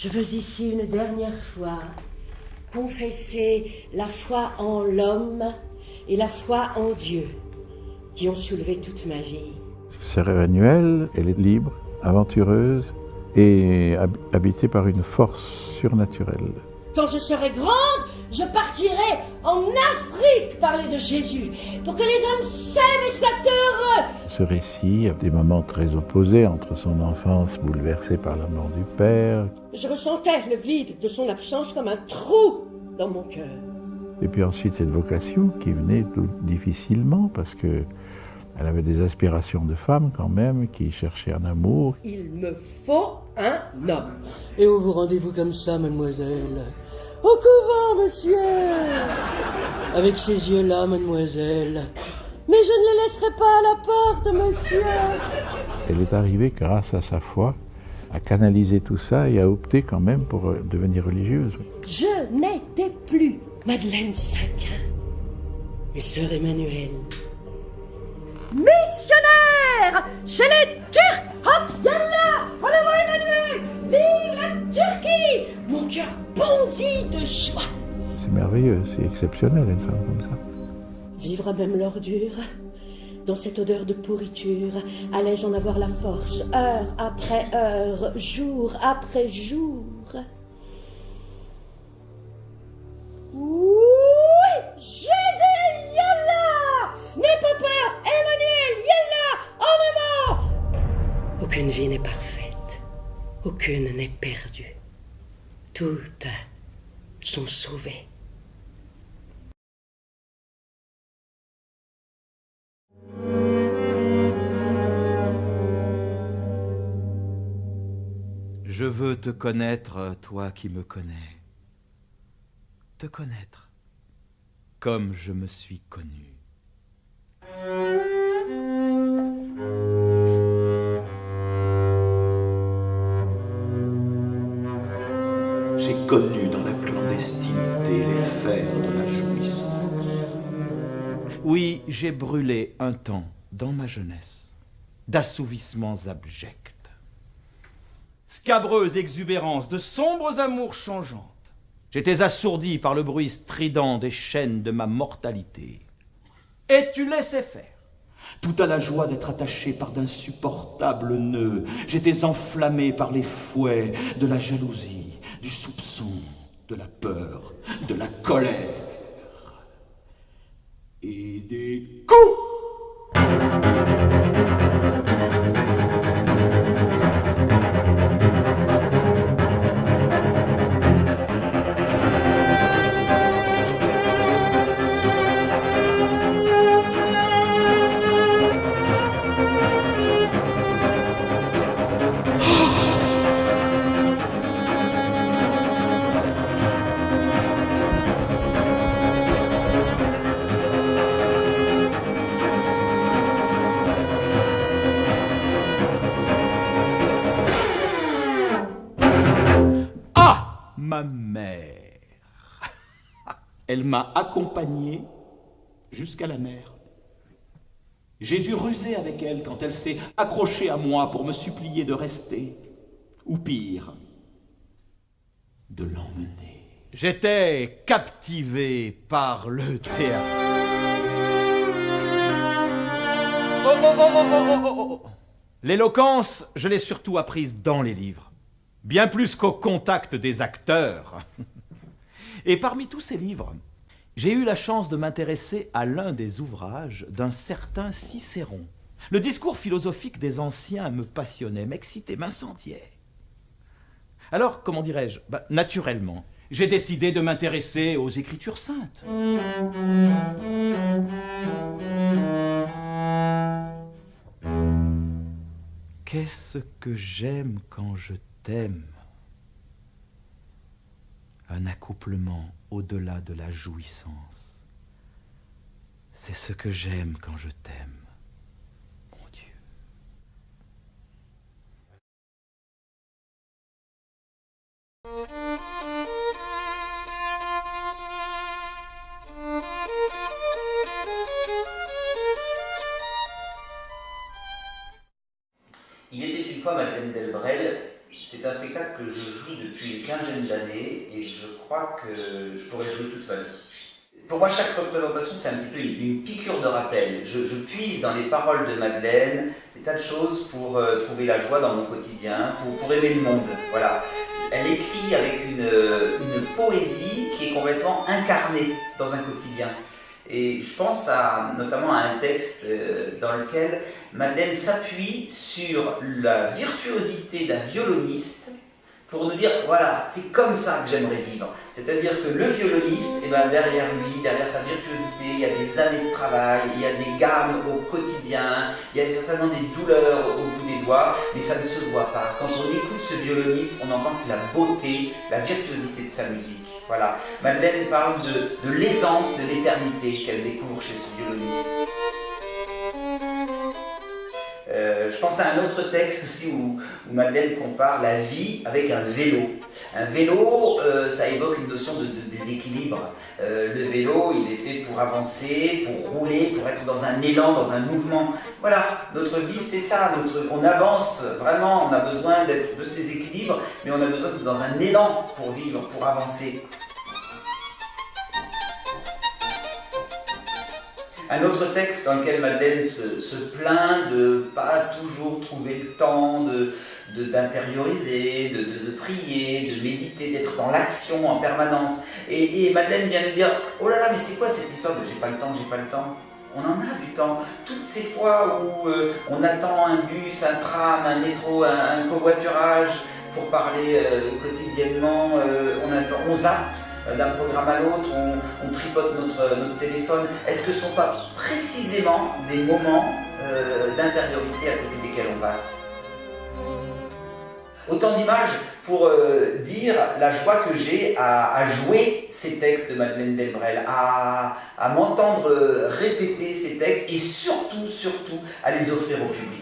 Je veux ici une dernière fois confesser la foi en l'homme et la foi en Dieu qui ont soulevé toute ma vie. Sœur Emmanuelle, elle est libre, aventureuse et habitée par une force surnaturelle. Quand je serai grande, je partirai en Afrique parler de Jésus, pour que les hommes s'aiment et soient heureux. Ce récit a des moments très opposés entre son enfance bouleversée par la mort du père. Je ressentais le vide de son absence comme un trou dans mon cœur. Et puis ensuite cette vocation qui venait tout difficilement parce que elle avait des aspirations de femme quand même, qui cherchait un amour. Il me faut un homme. Et où vous rendez-vous comme ça, mademoiselle? Au couvent, monsieur. Avec ces yeux-là, mademoiselle. Mais je ne les laisserai pas à la porte, monsieur. Elle est arrivée, grâce à sa foi, à canaliser tout ça et à opter quand même pour devenir religieuse. Je n'étais plus Madeleine Saquin, mais sœur Emmanuelle. Missionnaire chez les Turcs. Hop, yallah, allez-moi Emmanuel. Vive la Turquie. Mon cœur bondit de joie. C'est merveilleux, c'est exceptionnel une femme comme ça. Vivre à même l'ordure, dans cette odeur de pourriture, allais-je en avoir la force, heure après heure, jour après jour? Oui, Jésus, yallah. N'aie pas peur, Emmanuel, yallah, en avant. Aucune vie n'est parfaite, aucune n'est perdue. Toutes sont sauvées. Je veux te connaître, toi qui me connais. Te connaître, comme je me suis connu. J'ai connu dans la clandestinité les fers de la jouissance. Oui, j'ai brûlé un temps, dans ma jeunesse, d'assouvissements abjects. Scabreuse exubérance de sombres amours changeantes. J'étais assourdi par le bruit strident des chaînes de ma mortalité. Et tu laissais faire. Tout à la joie d'être attaché par d'insupportables nœuds, j'étais enflammé par les fouets de la jalousie, du soupçon, de la peur, de la colère et des coups. Ma mère. Elle m'a accompagné jusqu'à la mer. J'ai dû ruser avec elle quand elle s'est accrochée à moi pour me supplier de rester, ou pire, de l'emmener. J'étais captivé par le théâtre. Oh, oh, oh, oh, oh, oh, oh, oh. L'éloquence, je l'ai surtout apprise dans les livres. Bien plus qu'au contact des acteurs. Et parmi tous ces livres, j'ai eu la chance de m'intéresser à l'un des ouvrages d'un certain Cicéron. Le discours philosophique des anciens me passionnait, m'excitait, m'incendiait. Alors, comment dirais-je, naturellement, j'ai décidé de m'intéresser aux Écritures saintes. Qu'est-ce que j'aime quand je t'aime? Un accouplement au-delà de la jouissance. C'est ce que j'aime quand je t'aime, mon Dieu. Il était une fois Madeleine Delbrel. C'est un spectacle que je joue depuis une quinzaine d'années et je crois que je pourrais le jouer toute ma vie. Pour moi, chaque représentation, c'est un petit peu une piqûre de rappel. Je puise dans les paroles de Madeleine des tas de choses pour trouver la joie dans mon quotidien, pour aimer le monde. Voilà. Elle écrit avec une poésie qui est complètement incarnée dans un quotidien. Et je pense notamment à un texte dans lequel Madeleine s'appuie sur la virtuosité d'un violoniste pour nous dire, voilà, c'est comme ça que j'aimerais vivre. C'est-à-dire que le violoniste, derrière lui, derrière sa virtuosité, il y a des années de travail, il y a des gammes au quotidien, il y a certainement des douleurs au bout des doigts, mais ça ne se voit pas. Quand on écoute ce violoniste, on entend la beauté, la virtuosité de sa musique. Voilà. Madeleine parle de l'aisance de l'éternité qu'elle découvre chez ce violoniste. Je pense à un autre texte aussi où Madeleine compare la vie avec un vélo. Un vélo, ça évoque une notion de déséquilibre. Le vélo, il est fait pour avancer, pour rouler, pour être dans un élan, dans un mouvement. Voilà, notre vie, c'est ça. On avance vraiment, on a besoin de ce déséquilibre, mais on a besoin d'être dans un élan pour vivre, pour avancer. Un autre texte dans lequel Madeleine se plaint de ne pas toujours trouver le temps d'intérioriser, de prier, de méditer, d'être dans l'action en permanence. Et Madeleine vient nous dire, oh là là, mais c'est quoi cette histoire de j'ai pas le temps, j'ai pas le temps? On en a du temps. Toutes ces fois où on attend un bus, un tram, un métro, un covoiturage pour parler quotidiennement, on zappe. D'un programme à l'autre, on tripote notre téléphone. Est-ce que ce ne sont pas précisément des moments d'intériorité à côté desquels on passe? Autant d'images pour dire la joie que j'ai à jouer ces textes de Madeleine Delbrel, à m'entendre répéter ces textes et surtout à les offrir au public.